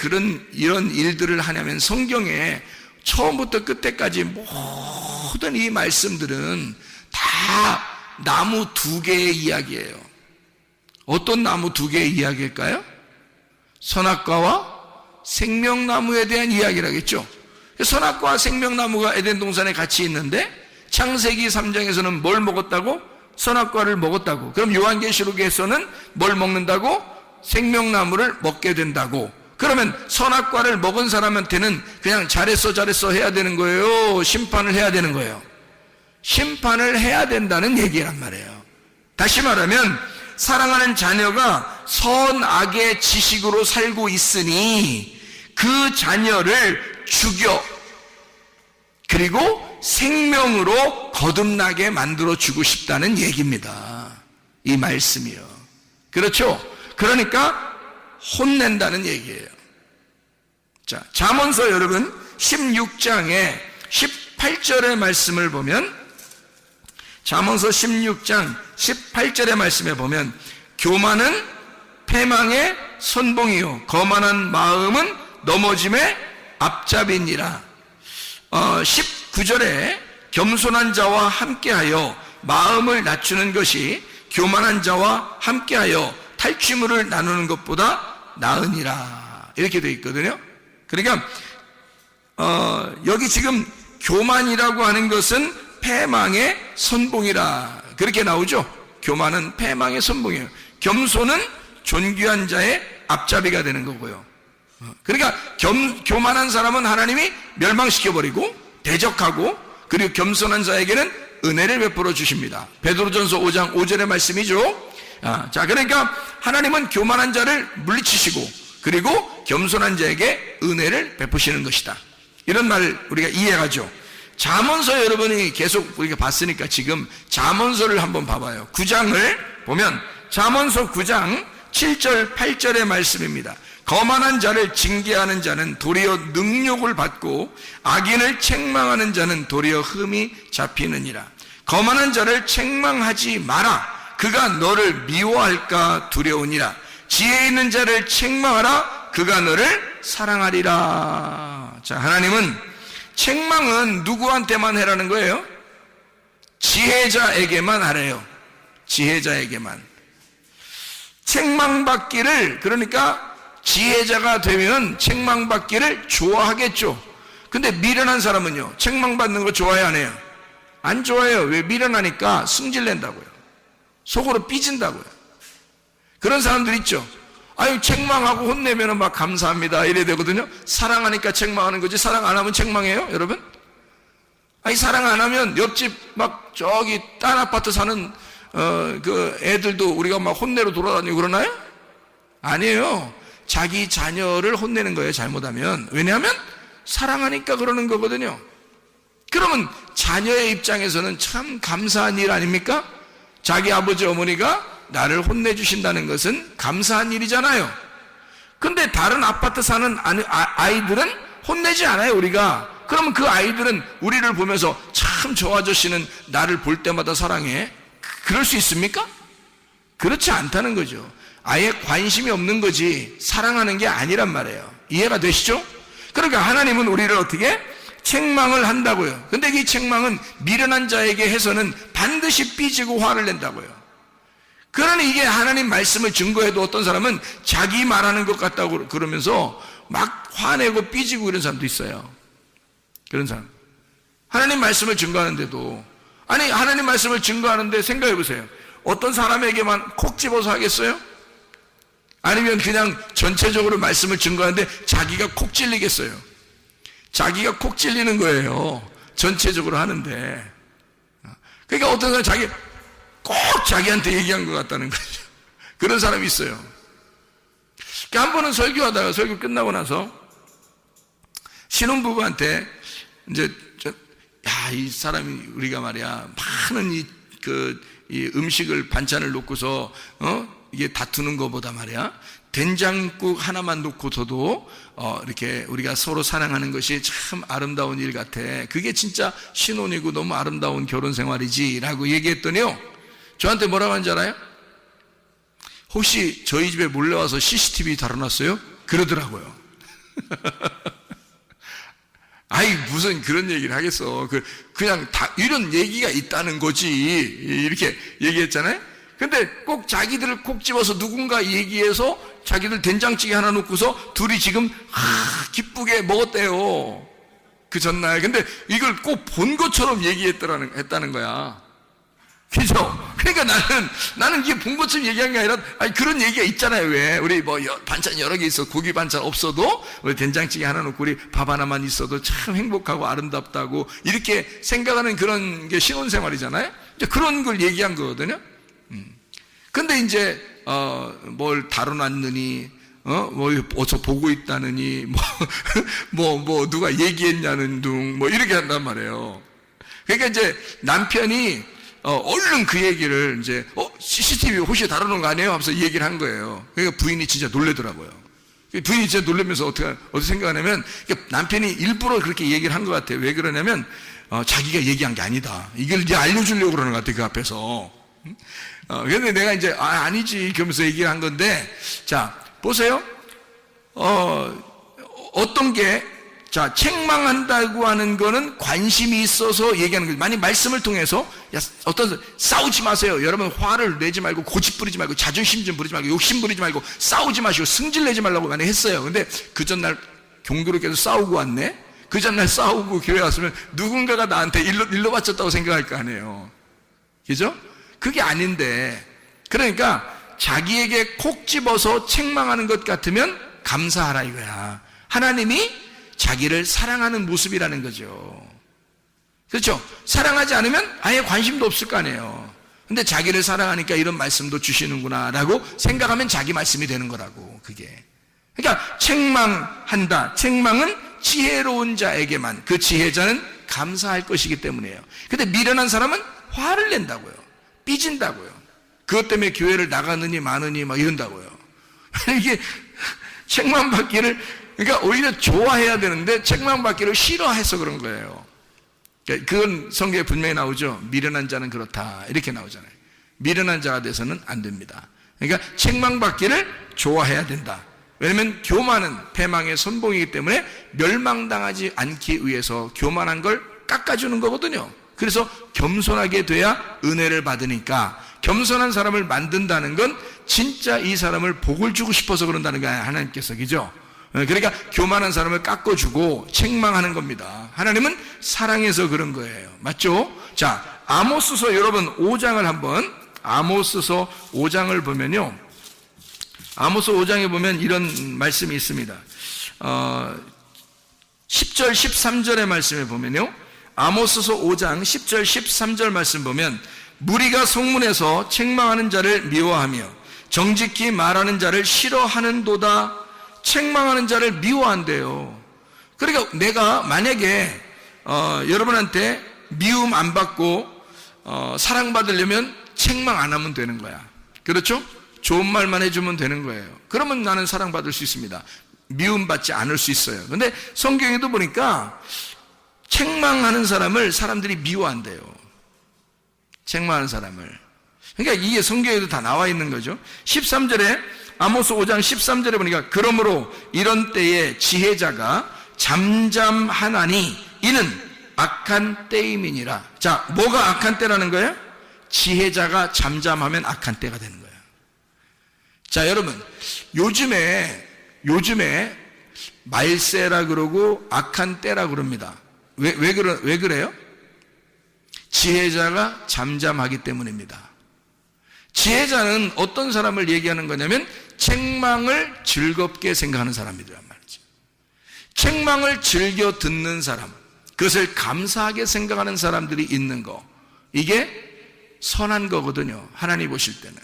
[SPEAKER 2] 이런 일들을 하냐면, 성경에 처음부터 끝에까지 모든 이 말씀들은 다 나무 두 개의 이야기예요. 어떤 나무 두 개의 이야기일까요? 선악과와 생명나무에 대한 이야기라겠죠. 선악과와 생명나무가 에덴 동산에 같이 있는데, 창세기 3장에서는 뭘 먹었다고? 선악과를 먹었다고. 그럼 요한계시록에서는 뭘 먹는다고? 생명나무를 먹게 된다고. 그러면 선악과를 먹은 사람한테는 그냥 잘했어 해야 되는 거예요? 심판을 해야 되는 거예요? 심판을 해야 된다는 얘기란 말이에요. 다시 말하면 사랑하는 자녀가 선악의 지식으로 살고 있으니 그 자녀를 죽여, 그리고 생명으로 거듭나게 만들어주고 싶다는 얘기입니다. 이 말씀이요. 그렇죠? 그러니까 혼낸다는 얘기예요. 자, 잠언서 여러분 16장에 18절의 말씀을 보면, 잠언서 16장 18절의 말씀에 보면, 교만은 패망의 선봉이요 거만한 마음은 넘어짐의 앞잡이니라. 19절에 겸손한 자와 함께하여 마음을 낮추는 것이 교만한 자와 함께하여 탈취물을 나누는 것보다 나으니라, 이렇게 되어 있거든요. 그러니까 여기 지금 교만이라고 하는 것은 패망의 선봉이라, 그렇게 나오죠. 교만은 패망의 선봉이에요. 겸손은 존귀한 자의 앞잡이가 되는 거고요. 그러니까 교만한 사람은 하나님이 멸망시켜버리고 대적하고, 그리고 겸손한 자에게는 은혜를 베풀어 주십니다. 베드로전서 5장 5절의 말씀이죠. 자, 그러니까 하나님은 교만한 자를 물리치시고, 그리고 겸손한 자에게 은혜를 베푸시는 것이다. 이런 말 우리가 이해하죠. 잠언서 여러분이 계속 우리가 봤으니까 지금 잠언서를 한번 봐봐요. 9장을 보면 잠언서 9장 7절 8절의 말씀입니다. 거만한 자를 징계하는 자는 도리어 능욕을 받고 악인을 책망하는 자는 도리어 흠이 잡히느니라. 거만한 자를 책망하지 마라. 그가 너를 미워할까 두려우니라. 지혜 있는 자를 책망하라. 그가 너를 사랑하리라. 자, 하나님은 책망은 누구한테만 해라는 거예요? 지혜자에게만 하래요. 지혜자에게만. 책망받기를, 그러니까 지혜자가 되면 책망받기를 좋아하겠죠. 근데 미련한 사람은요, 책망받는 거 좋아해 안 해요? 안 좋아해요. 왜? 미련하니까 승질낸다고요. 속으로 삐진다고요. 그런 사람들 있죠. 아유, 책망하고 혼내면 막 감사합니다 이래야 되거든요. 사랑하니까 책망하는 거지, 사랑 안 하면 책망해요, 여러분? 아니, 사랑 안 하면 옆집 막 저기 딴 아파트 사는 그 애들도 우리가 막 혼내러 돌아다니고 그러나요? 아니에요. 자기 자녀를 혼내는 거예요, 잘못하면. 왜냐하면 사랑하니까 그러는 거거든요. 그러면 자녀의 입장에서는 참 감사한 일 아닙니까? 자기 아버지 어머니가 나를 혼내주신다는 것은 감사한 일이잖아요. 근데 다른 아파트 사는 아이들은 혼내지 않아요, 우리가. 그러면 그 아이들은 우리를 보면서 참 저 아저씨는 나를 볼 때마다 사랑해. 그럴 수 있습니까? 그렇지 않다는 거죠. 아예 관심이 없는 거지 사랑하는 게 아니란 말이에요. 이해가 되시죠? 그러니까 하나님은 우리를 어떻게? 책망을 한다고요. 근데 이 책망은 미련한 자에게 해서는 반드시 삐지고 화를 낸다고요. 그러니 이게 하나님 말씀을 증거해도 어떤 사람은 자기 말하는 것 같다고 그러면서 막 화내고 삐지고 이런 사람도 있어요. 그런 사람. 하나님 말씀을 증거하는데도, 아니, 하나님 말씀을 증거하는데 생각해 보세요. 어떤 사람에게만 콕 집어서 하겠어요? 아니면 그냥 전체적으로 말씀을 증거하는데 자기가 콕 찔리겠어요? 자기가 콕 찔리는 거예요. 전체적으로 하는데. 그러니까 어떤 사람은 자기 꼭 자기한테 얘기한 것 같다는 거죠. 그런 사람이 있어요. 그러니까 한 번은 설교 끝나고 나서 신혼부부한테 이제 이 사람이 우리가 말이야 많은 이 음식을 반찬을 놓고서 이게 다투는 것보다 말이야 된장국 하나만 놓고서도 이렇게 우리가 서로 사랑하는 것이 참 아름다운 일 같아. 그게 진짜 신혼이고 너무 아름다운 결혼 생활이지라고 얘기했더니요, 저한테 뭐라고 하는지 알아요? 혹시 저희 집에 몰래 와서 CCTV 달아놨어요? 그러더라고요. 아이, 무슨 그런 얘기를 하겠어. 그냥 다 이런 얘기가 있다는 거지. 이렇게 얘기했잖아요. 근데 꼭 자기들을 콕 집어서 누군가 얘기해서 자기들 된장찌개 하나 놓고서 둘이 지금 기쁘게 먹었대요. 그 전날. 근데 이걸 꼭 본 것처럼 했다는 거야. 그죠? 그러니까 나는 이게 본 것처럼 얘기한 게 아니라, 그런 얘기가 있잖아요. 왜? 우리 반찬 여러 개 있어. 고기 반찬 없어도, 우리 된장찌개 하나 놓고 우리 밥 하나만 있어도 참 행복하고 아름답다고, 이렇게 생각하는 그런 게 신혼생활이잖아요? 이제 그런 걸 얘기한 거거든요? 근데 이제, 뭘 다뤄놨느니, 어서 보고 있다느니, 누가 얘기했냐는 둥, 이렇게 한단 말이에요. 그러니까 이제 남편이, 얼른 그 얘기를 이제, CCTV 혹시 다루는 거 아니에요? 하면서 얘기를 한 거예요. 그러니까 부인이 진짜 놀래더라고요. 부인이 진짜 놀라면서 어떻게 생각하냐면, 남편이 일부러 그렇게 얘기를 한 것 같아요. 왜 그러냐면, 자기가 얘기한 게 아니다. 이걸 이제 알려주려고 그러는 것 같아요. 그 앞에서. 근데 내가 이제, 아니지. 그러면서 얘기를 한 건데, 자, 보세요. 어떤 게, 자, 책망한다고 하는 거는 관심이 있어서 얘기하는 거예요. 만약 말씀을 통해서, 싸우지 마세요. 여러분, 화를 내지 말고, 고집 부리지 말고, 자존심 좀 부리지 말고, 욕심 부리지 말고, 싸우지 마시고, 승질 내지 말라고 많이 했어요. 근데 그 전날 종교롭게도 싸우고 왔네? 그 전날 싸우고 교회 왔으면 누군가가 나한테 일러 바쳤다고 생각할 거 아니에요. 그죠? 그게 아닌데. 그러니까 자기에게 콕 집어서 책망하는 것 같으면 감사하라 이거야. 하나님이 자기를 사랑하는 모습이라는 거죠. 그렇죠? 사랑하지 않으면 아예 관심도 없을 거 아니에요. 근데 자기를 사랑하니까 이런 말씀도 주시는구나 라고 생각하면 자기 말씀이 되는 거라고. 그게 그러니까 책망한다. 책망은 지혜로운 자에게만, 그 지혜자는 감사할 것이기 때문이에요. 근데 미련한 사람은 화를 낸다고요. 삐진다고요. 그것 때문에 교회를 나가느니 마느니 막 이런다고요. 이게 책망받기를, 그러니까 오히려 좋아해야 되는데 책망받기를 싫어해서 그런 거예요. 그건 성경에 분명히 나오죠. 미련한 자는 그렇다 이렇게 나오잖아요. 미련한 자가 돼서는 안 됩니다. 그러니까 책망받기를 좋아해야 된다. 왜냐하면 교만은 패망의 선봉이기 때문에 멸망당하지 않기 위해서 교만한 걸 깎아주는 거거든요. 그래서 겸손하게 돼야 은혜를 받으니까, 겸손한 사람을 만든다는 건 진짜 이 사람을 복을 주고 싶어서 그런다는 거예요. 하나님께서. 그죠? 그러니까 교만한 사람을 깎아주고 책망하는 겁니다. 하나님은 사랑해서 그런 거예요. 맞죠? 자, 아모스서 여러분 5장을 한번, 아모스서 5장을 보면요, 아모스 5장에 보면 이런 말씀이 있습니다. 10절 13절의 말씀에 보면요, 아모스서 5장 10절 13절 말씀 보면 무리가 성문에서 책망하는 자를 미워하며 정직히 말하는 자를 싫어하는도다. 책망하는 자를 미워한대요. 그러니까 내가 만약에 여러분한테 미움 안 받고 사랑받으려면 책망 안 하면 되는 거야. 그렇죠? 좋은 말만 해주면 되는 거예요. 그러면 나는 사랑받을 수 있습니다. 미움받지 않을 수 있어요. 근데 성경에도 보니까 책망하는 사람을 사람들이 미워한대요. 책망하는 사람을. 그러니까 이게 성경에도 다 나와 있는 거죠. 13절에, 아모스 5장 13절에 보니까 그러므로 이런 때에 지혜자가 잠잠하나니 이는 악한 때임이니라. 자, 뭐가 악한 때라는 거예요? 지혜자가 잠잠하면 악한 때가 되는 거예요. 자, 여러분, 요즘에 말세라 그러고 악한 때라 그럽니다. 왜 그래요? 지혜자가 잠잠하기 때문입니다. 지혜자는 어떤 사람을 얘기하는 거냐면 책망을 즐겁게 생각하는 사람이란 말이죠. 책망을 즐겨 듣는 사람, 그것을 감사하게 생각하는 사람들이 있는 거, 이게 선한 거거든요. 하나님 보실 때는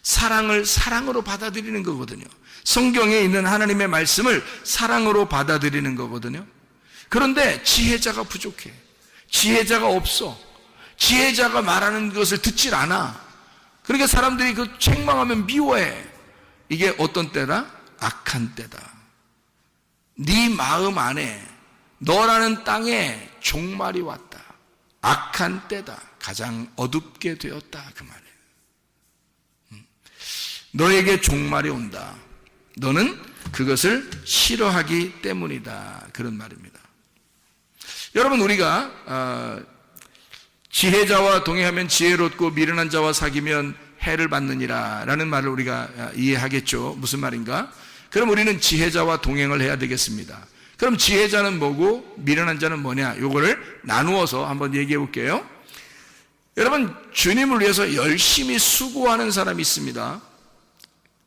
[SPEAKER 2] 사랑을 사랑으로 받아들이는 거거든요. 성경에 있는 하나님의 말씀을 사랑으로 받아들이는 거거든요. 그런데 지혜자가 부족해. 지혜자가 없어. 지혜자가 말하는 것을 듣질 않아. 그러니까 사람들이 그 책망하면 미워해. 이게 어떤 때다? 악한 때다. 네 마음 안에, 너라는 땅에 종말이 왔다. 악한 때다. 가장 어둡게 되었다. 그 말이에요. 너에게 종말이 온다. 너는 그것을 싫어하기 때문이다. 그런 말입니다. 여러분, 우리가 지혜자와 동행하면 지혜롭고 미련한 자와 사귀면 해를 받느니라 라는 말을 우리가 이해하겠죠. 무슨 말인가? 그럼 우리는 지혜자와 동행을 해야 되겠습니다. 그럼 지혜자는 뭐고 미련한 자는 뭐냐? 요거를 나누어서 한번 얘기해 볼게요. 여러분, 주님을 위해서 열심히 수고하는 사람이 있습니다.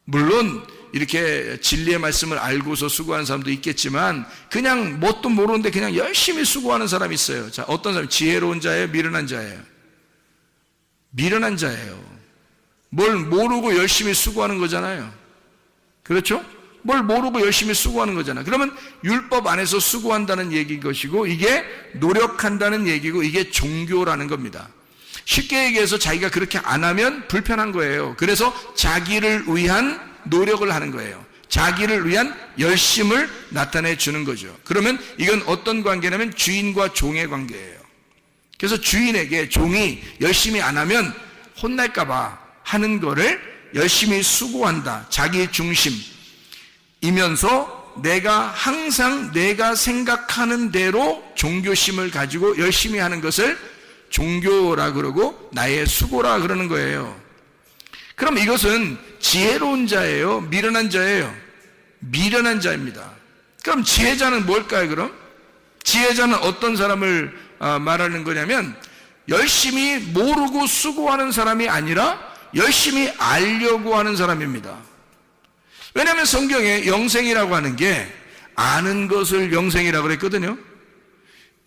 [SPEAKER 2] 물론 이렇게 진리의 말씀을 알고서 수고하는 사람도 있겠지만 그냥 뭣도 모르는데 그냥 열심히 수고하는 사람이 있어요. 자, 어떤 사람? 지혜로운 자예요? 미련한 자예요? 미련한 자예요. 뭘 모르고 열심히 수고하는 거잖아요. 그렇죠? 뭘 모르고 열심히 수고하는 거잖아요. 그러면 율법 안에서 수고한다는 얘기인 것이고 이게 노력한다는 얘기고 이게 종교라는 겁니다. 쉽게 얘기해서 자기가 그렇게 안 하면 불편한 거예요. 그래서 자기를 위한 노력을 하는 거예요. 자기를 위한 열심을 나타내 주는 거죠. 그러면 이건 어떤 관계냐면 주인과 종의 관계예요. 그래서 주인에게 종이 열심히 안 하면 혼날까 봐 하는 거를 열심히 수고한다. 자기 중심이면서 내가 항상 내가 생각하는 대로 종교심을 가지고 열심히 하는 것을 종교라 그러고 나의 수고라 그러는 거예요. 그럼 이것은 지혜로운 자예요? 미련한 자예요? 미련한 자입니다. 그럼 지혜자는 뭘까요? 그럼 지혜자는 어떤 사람을 말하는 거냐면 열심히 모르고 수고하는 사람이 아니라 열심히 알려고 하는 사람입니다. 왜냐하면 성경에 영생이라고 하는 게 아는 것을 영생이라고 그랬거든요.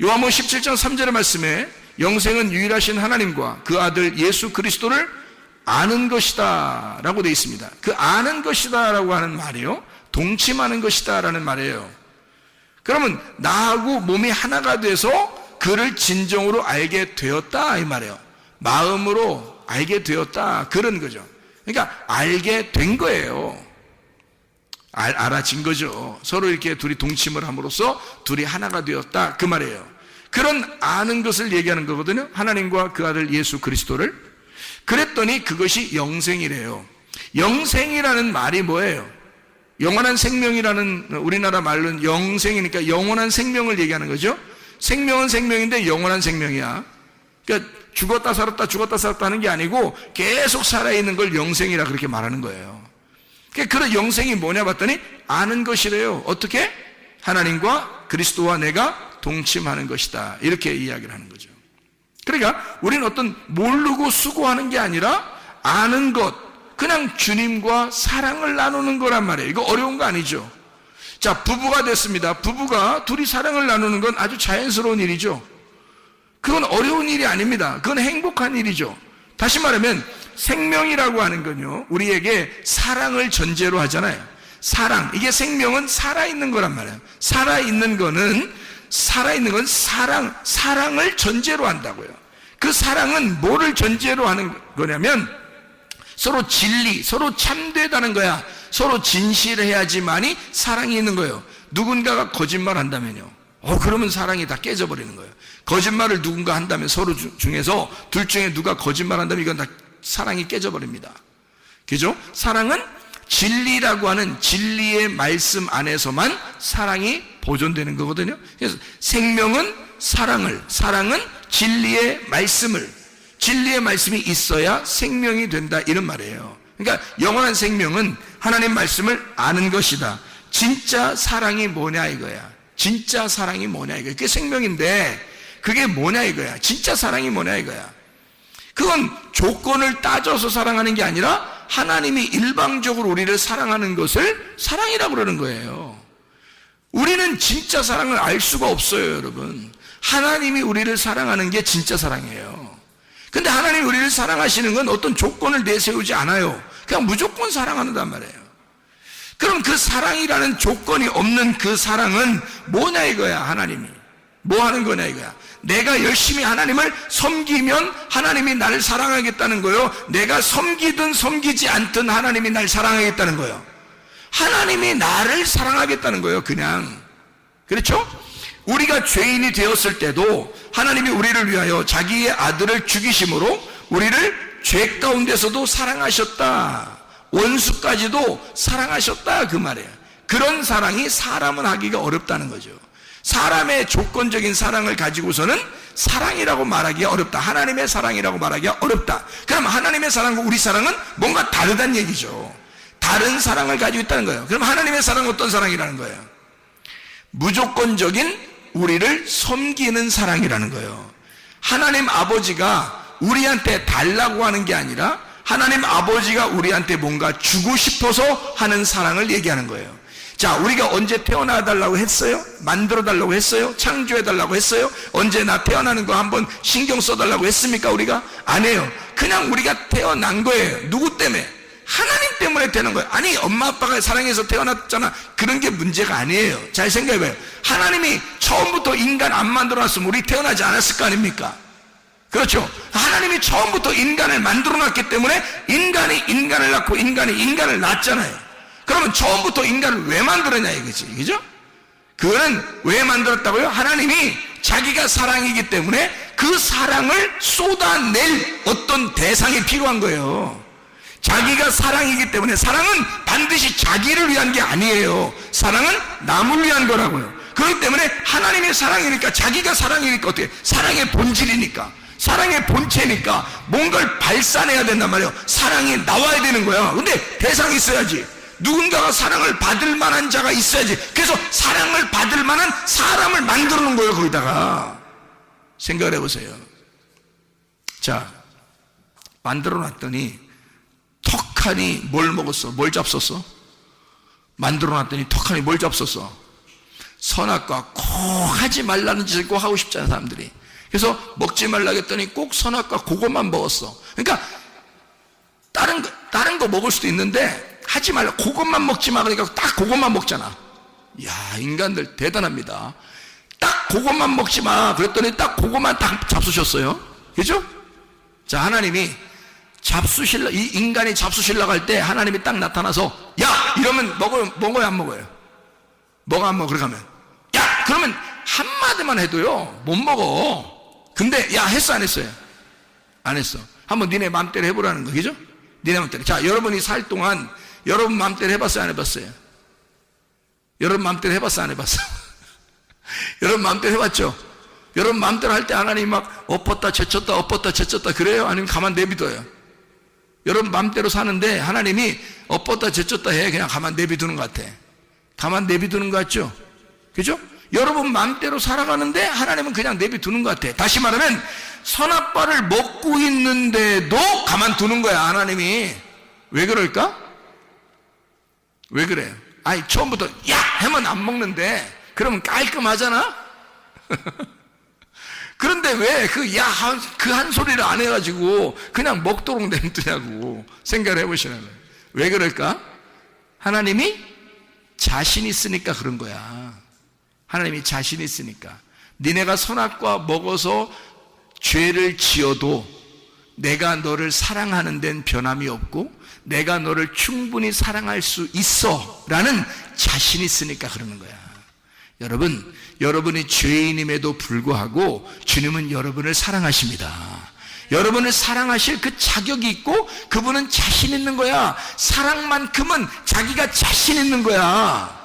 [SPEAKER 2] 요한복음 17장 3절의 말씀에 영생은 유일하신 하나님과 그 아들 예수 그리스도를 아는 것이다 라고 되어 있습니다. 그 아는 것이다 라고 하는 말이요, 동침하는 것이다 라는 말이에요. 그러면 나하고 몸이 하나가 돼서 그를 진정으로 알게 되었다 이 말이에요. 마음으로 알게 되었다, 그런 거죠. 그러니까 알게 된 거예요. 알아진 거죠. 서로 이렇게 둘이 동침을 함으로써 둘이 하나가 되었다 그 말이에요. 그런 아는 것을 얘기하는 거거든요. 하나님과 그 아들 예수 그리스도를. 그랬더니 그것이 영생이래요. 영생이라는 말이 뭐예요? 영원한 생명이라는, 우리나라 말로는 영생이니까 영원한 생명을 얘기하는 거죠. 생명은 생명인데 영원한 생명이야. 그러니까 죽었다 살았다 하는 게 아니고 계속 살아있는 걸 영생이라 그렇게 말하는 거예요. 그러니까 그런 영생이 뭐냐 봤더니 아는 것이래요. 어떻게? 하나님과 그리스도와 내가 동침하는 것이다, 이렇게 이야기를 하는 거죠. 그러니까 우리는 어떤 모르고 수고하는 게 아니라 아는 것, 그냥 주님과 사랑을 나누는 거란 말이에요. 이거 어려운 거 아니죠. 자, 부부가 됐습니다. 부부가 둘이 사랑을 나누는 건 아주 자연스러운 일이죠. 그건 어려운 일이 아닙니다. 그건 행복한 일이죠. 다시 말하면 생명이라고 하는 건요, 우리에게 사랑을 전제로 하잖아요. 사랑, 이게 생명은 살아있는 거란 말이에요. 살아있는 건 사랑을 전제로 한다고요. 그 사랑은 뭐를 전제로 하는 거냐면 서로 진리, 서로 참되다는 거야. 서로 진실해야지만이 사랑이 있는 거예요. 누군가가 거짓말 한다면요, 그러면 사랑이 다 깨져버리는 거예요. 거짓말을 누군가 한다면 서로 중에서 둘 중에 누가 거짓말 한다면 이건 다 사랑이 깨져버립니다. 그죠? 사랑은 진리라고 하는 진리의 말씀 안에서만 사랑이 보존되는 거거든요. 그래서 생명은 사랑은 진리의 말씀이 있어야 생명이 된다, 이런 말이에요. 그러니까 영원한 생명은 하나님 말씀을 아는 것이다. 진짜 사랑이 뭐냐 이거야. 진짜 사랑이 뭐냐 이거야. 그게 생명인데 그게 뭐냐 이거야. 진짜 사랑이 뭐냐 이거야. 그건 조건을 따져서 사랑하는 게 아니라 하나님이 일방적으로 우리를 사랑하는 것을 사랑이라고 그러는 거예요. 우리는 진짜 사랑을 알 수가 없어요, 여러분. 하나님이 우리를 사랑하는 게 진짜 사랑이에요. 근데 하나님이 우리를 사랑하시는 건 어떤 조건을 내세우지 않아요. 그냥 무조건 사랑한단 말이에요. 그럼 그 사랑이라는 조건이 없는 그 사랑은 뭐냐 이거야. 하나님이 뭐 하는 거냐 이거야. 내가 열심히 하나님을 섬기면 하나님이 나를 사랑하겠다는 거예요. 내가 섬기든 섬기지 않든 하나님이 나를 사랑하겠다는 거예요. 하나님이 나를 사랑하겠다는 거예요. 그냥. 그렇죠? 우리가 죄인이 되었을 때도 하나님이 우리를 위하여 자기의 아들을 죽이심으로 우리를 죄 가운데서도 사랑하셨다. 원수까지도 사랑하셨다, 그 말이에요. 그런 사랑이 사람은 하기가 어렵다는 거죠. 사람의 조건적인 사랑을 가지고서는 사랑이라고 말하기가 어렵다. 하나님의 사랑이라고 말하기가 어렵다. 그럼 하나님의 사랑과 우리 사랑은 뭔가 다르다는 얘기죠. 다른 사랑을 가지고 있다는 거예요. 그럼 하나님의 사랑은 어떤 사랑이라는 거예요? 무조건적인 우리를 섬기는 사랑이라는 거예요. 하나님 아버지가 우리한테 달라고 하는 게 아니라 하나님 아버지가 우리한테 뭔가 주고 싶어서 하는 사랑을 얘기하는 거예요. 자, 우리가 언제 태어나 달라고 했어요? 만들어 달라고 했어요? 창조해 달라고 했어요? 언제 나 태어나는 거 한번 신경 써 달라고 했습니까? 우리가? 안 해요. 그냥 우리가 태어난 거예요. 누구 때문에? 하나님 때문에 되는 거예요. 아니, 엄마 아빠가 사랑해서 태어났잖아. 그런 게 문제가 아니에요. 잘 생각해봐요. 하나님이 처음부터 인간 안 만들어놨으면 우리 태어나지 않았을 거 아닙니까? 그렇죠? 하나님이 처음부터 인간을 만들어놨기 때문에 인간이 인간을 낳고 인간이 인간을 낳았잖아요. 그러면 처음부터 인간을 왜 만들었냐 이거지. 그죠? 그거는 왜 만들었다고요? 하나님이 자기가 사랑이기 때문에 그 사랑을 쏟아낼 어떤 대상이 필요한 거예요. 자기가 사랑이기 때문에 사랑은 반드시 자기를 위한 게 아니에요. 사랑은 남을 위한 거라고요. 그렇기 때문에 하나님의 사랑이니까, 자기가 사랑이니까 어떻게? 사랑의 본질이니까, 사랑의 본체니까 뭔가를 발산해야 된단 말이에요. 사랑이 나와야 되는 거야. 근데 대상이 있어야지. 누군가가 사랑을 받을 만한 자가 있어야지. 그래서 사랑을 받을 만한 사람을 만들어 놓은 거예요. 거기다가 생각을 해보세요. 자, 만들어 놨더니 턱하니 뭘 먹었어? 뭘 잡섰어? 만들어 놨더니 턱하니 뭘 잡섰어? 선악과 꼭 하지 말라는 짓을 꼭 하고 싶잖아요, 사람들이. 그래서 먹지 말라고 했더니 꼭 선악과 그것만 먹었어. 그러니까 다른 거 먹을 수도 있는데 하지 말라, 그것만 먹지 마. 그러니까 딱 그것만 먹잖아. 이야, 인간들 대단합니다. 딱 그것만 먹지 마. 그랬더니 딱 그것만 딱 잡수셨어요. 그죠? 자, 하나님이 이 인간이 잡수실라고 할 때 하나님이 딱 나타나서 야! 이러면 먹어요, 안 먹어요? 뭐가 안 먹어? 그렇게 하면 야! 그러면 한마디만 해도요 못 먹어. 근데 야, 했어 안 했어요? 안 했어. 한번 니네 마음대로 해보라는 거. 그죠? 니네 마음대로. 자, 여러분이 살 동안 여러분 마음대로 해봤어요 안 해봤어요? 여러분 마음대로 해봤어 안 해봤어? 여러분 마음대로 해봤죠? 여러분 마음대로 할 때 하나님이 막 엎었다 제쳤다 엎었다 제쳤다 그래요? 아니면 가만 내비둬요? 여러분 마음대로 사는데 하나님이 엎었다 제쳤다 해. 그냥 가만 내비두는 것 같아. 가만 내비두는 것 같죠? 그죠? 여러분 마음대로 살아가는데 하나님은 그냥 내비두는 것 같아. 다시 말하면 선악과를 먹고 있는데도 가만두는 거야, 하나님이. 왜 그럴까? 왜 그래요? 아니 처음부터 야! 하면 안 먹는데 그러면 깔끔하잖아? 그런데 왜 그 야! 그 한 소리를 안 해가지고 그냥 먹도록 냅두냐고 생각을 해보시는 거예요. 왜 그럴까? 하나님이 자신 있으니까 그런 거야. 하나님이 자신 있으니까. 니네가 선악과 먹어서 죄를 지어도 내가 너를 사랑하는 데는 변함이 없고 내가 너를 충분히 사랑할 수 있어 라는 자신이 있으니까 그러는 거야. 여러분, 여러분이 죄인임에도 불구하고 주님은 여러분을 사랑하십니다. 여러분을 사랑하실 그 자격이 있고 그분은 자신 있는 거야. 사랑만큼은 자기가 자신 있는 거야.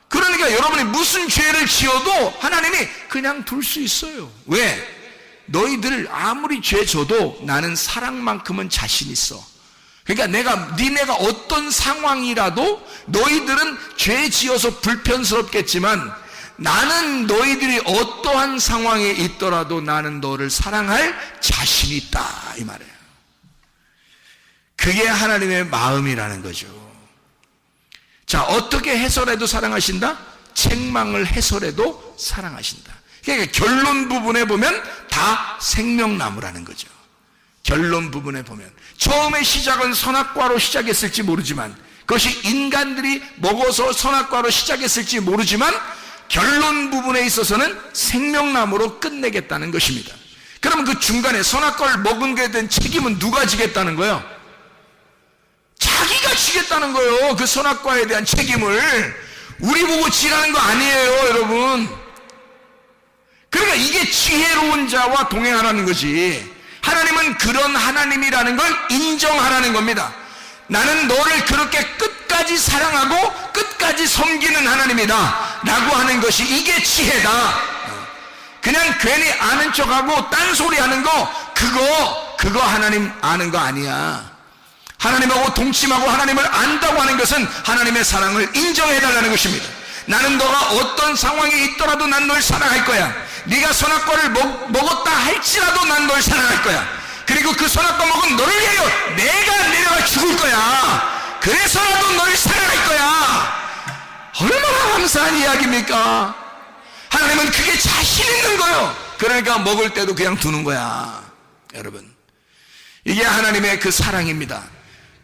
[SPEAKER 2] 그러니까 여러분이 무슨 죄를 지어도 하나님이 그냥 둘 수 있어요. 왜? 너희들 아무리 죄 져도 나는 사랑만큼은 자신 있어. 그러니까 니네가 어떤 상황이라도 너희들은 죄 지어서 불편스럽겠지만 나는 너희들이 어떠한 상황에 있더라도 나는 너를 사랑할 자신이 있다 이 말이에요. 그게 하나님의 마음이라는 거죠. 자, 어떻게 해설해도 사랑하신다? 책망을 해설해도 사랑하신다. 그러니까 결론 부분에 보면 다 생명나무라는 거죠. 결론 부분에 보면 처음에 시작은 선악과로 시작했을지 모르지만 그것이 인간들이 먹어서 선악과로 시작했을지 모르지만 결론 부분에 있어서는 생명나무로 끝내겠다는 것입니다. 그러면 그 중간에 선악과를 먹은 것에 대한 책임은 누가 지겠다는 거예요? 자기가 지겠다는 거예요. 그 선악과에 대한 책임을 우리 보고 지라는 거 아니에요, 여러분. 그러니까 이게 지혜로운 자와 동행하라는 거지. 하나님은 그런 하나님이라는 걸 인정하라는 겁니다. 나는 너를 그렇게 끝까지 사랑하고 끝까지 섬기는 하나님이다 라고 하는 것이 이게 지혜다. 그냥 괜히 아는 척하고 딴소리 하는 거 그거 하나님 아는 거 아니야. 하나님하고 동침하고 하나님을 안다고 하는 것은 하나님의 사랑을 인정해달라는 것입니다. 나는 너가 어떤 상황에 있더라도 난 널 사랑할 거야. 네가 선악과를 먹었다 할지라도 난 널 사랑할 거야. 그리고 그 선악과 먹은 너를 위하여 내가 내려가 죽을 거야. 그래서라도 너를 사랑할 거야. 얼마나 감사한 이야기입니까? 하나님은 그게 자신 있는 거예요. 그러니까 먹을 때도 그냥 두는 거야. 여러분, 이게 하나님의 그 사랑입니다.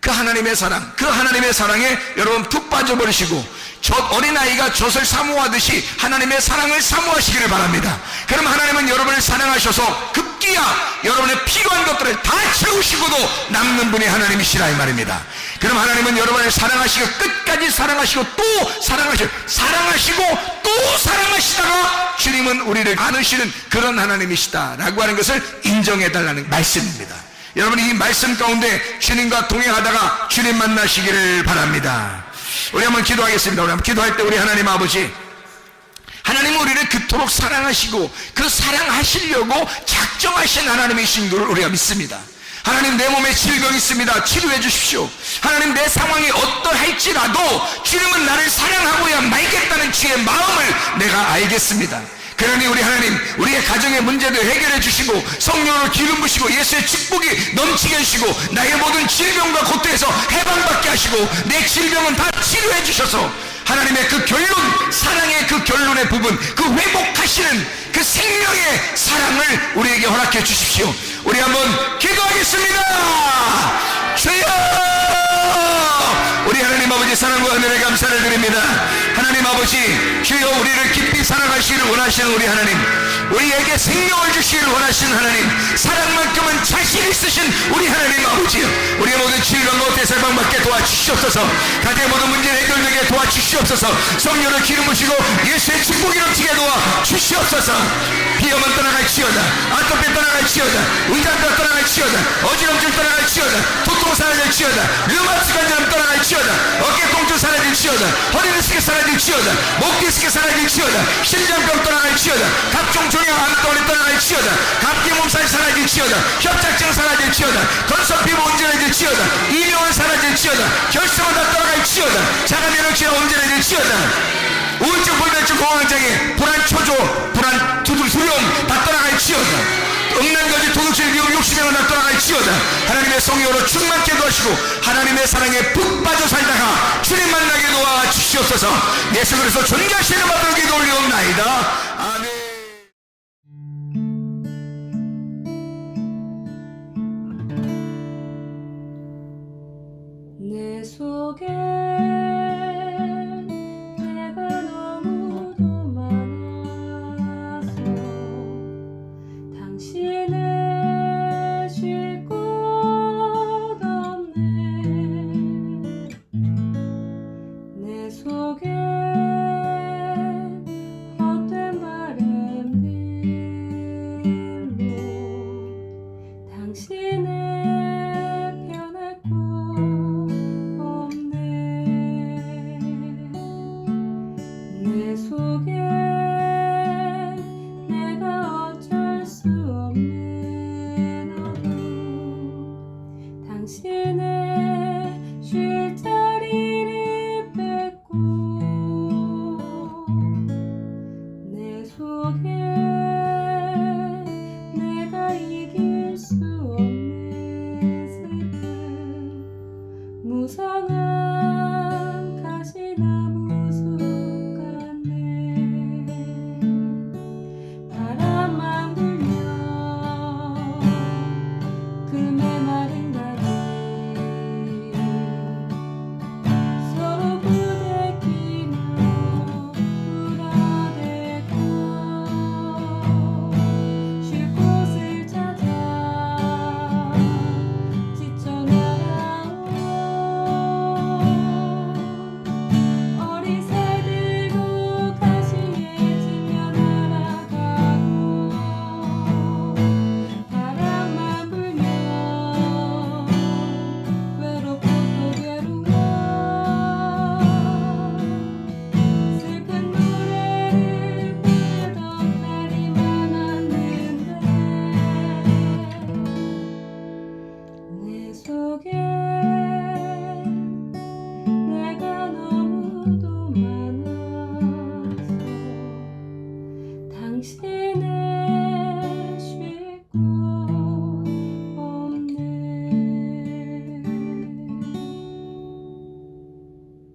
[SPEAKER 2] 그 하나님의 사랑, 그 하나님의 사랑에 여러분 푹 빠져버리시고 어린아이가 젖을 사모하듯이 하나님의 사랑을 사모하시기를 바랍니다. 그럼 하나님은 여러분을 사랑하셔서 급기야 여러분의 필요한 것들을 다 채우시고도 남는 분이 하나님이시라 이 말입니다. 그럼 하나님은 여러분을 사랑하시고 끝까지 사랑하시고 또 사랑하시고 또 사랑하시다가 주님은 우리를 안으시는 그런 하나님이시다 라고 하는 것을 인정해달라는 말씀입니다. 여러분, 이 말씀 가운데 주님과 동행하다가 주님 만나시기를 바랍니다. 우리 한번 기도하겠습니다. 우리 한번 기도할 때 우리 하나님 아버지, 하나님은 우리를 그토록 사랑하시고 그 사랑하시려고 작정하신 하나님이신 걸 우리가 믿습니다. 하나님, 내 몸에 질병이 있습니다. 치료해 주십시오. 하나님, 내 상황이 어떠할지라도 주님은 나를 사랑하고야 말겠다는 주의 마음을 내가 알겠습니다. 그러니 우리 하나님, 우리의 가정의 문제도 해결해 주시고 성령으로 기름 부시고 예수의 축복이 넘치게 해주시고 나의 모든 질병과 고통에서 해방받게 하시고 내 질병은 다 치료해 주셔서 하나님의 그 결론, 사랑의 그 결론의 부분, 그 회복하시는 그 생명의 사랑을 우리에게 허락해 주십시오. 우리 한번 기도하겠습니다. 주여! 우리 하나님 아버지, 사랑과 은혜에 감사를 드립니다. 하나님 아버지, 주여, 우리를 깊이 사랑하시기를 원하시는 우리 하나님, 우리에게 생명을 주시기를 원하시는 하나님, 사랑만큼은 자신 있으신 우리 하나님 아버지, 우리의 모든 질병과 어태에서 해방받게 도와주시옵소서. 가정의 모든 문제를 해결되게 도와주시옵소서. 성령을 기름 부시고 예수의 축복이 넘치게 도와주시옵소서. 비염은 떠나갈지어다, 아토피 떠나갈지어다, 의장도 떠나갈지어다, 어지럼증 떠나갈지어다, 두통 사라질지어다, 류마티스 관절염 떠나갈지어다, 어깨 통증 사라질지어다, 허리 디스크 사라질지어다, 목 디스크 사라질지어다, 심장병 떠나갈지어다, 각종 종양 암덩어리 떠나갈지어다, 감기 몸살 사라질지어다, 협착증 사라질지어다, 건성 피부 온전해질지어다, 이명은 사라질지어다, 결석은 다 떠나갈지어다, 자가 면역체가 온전해질지어다, 우울증, 불면증, 공황장애, 불안, 초조, 불안, 두려움 다 떠나갈지어다. 억난거지 도둑질 미움 욕심에 나 떠나갈지어다. 하나님의 성령으로 충만케 도하시고 하나님의 사랑에 푹 빠져 살다가 주님 만나게 도와 주시옵소서. 예수 그리스도 존귀하시는 받들게 돌리옵나이다. 아멘.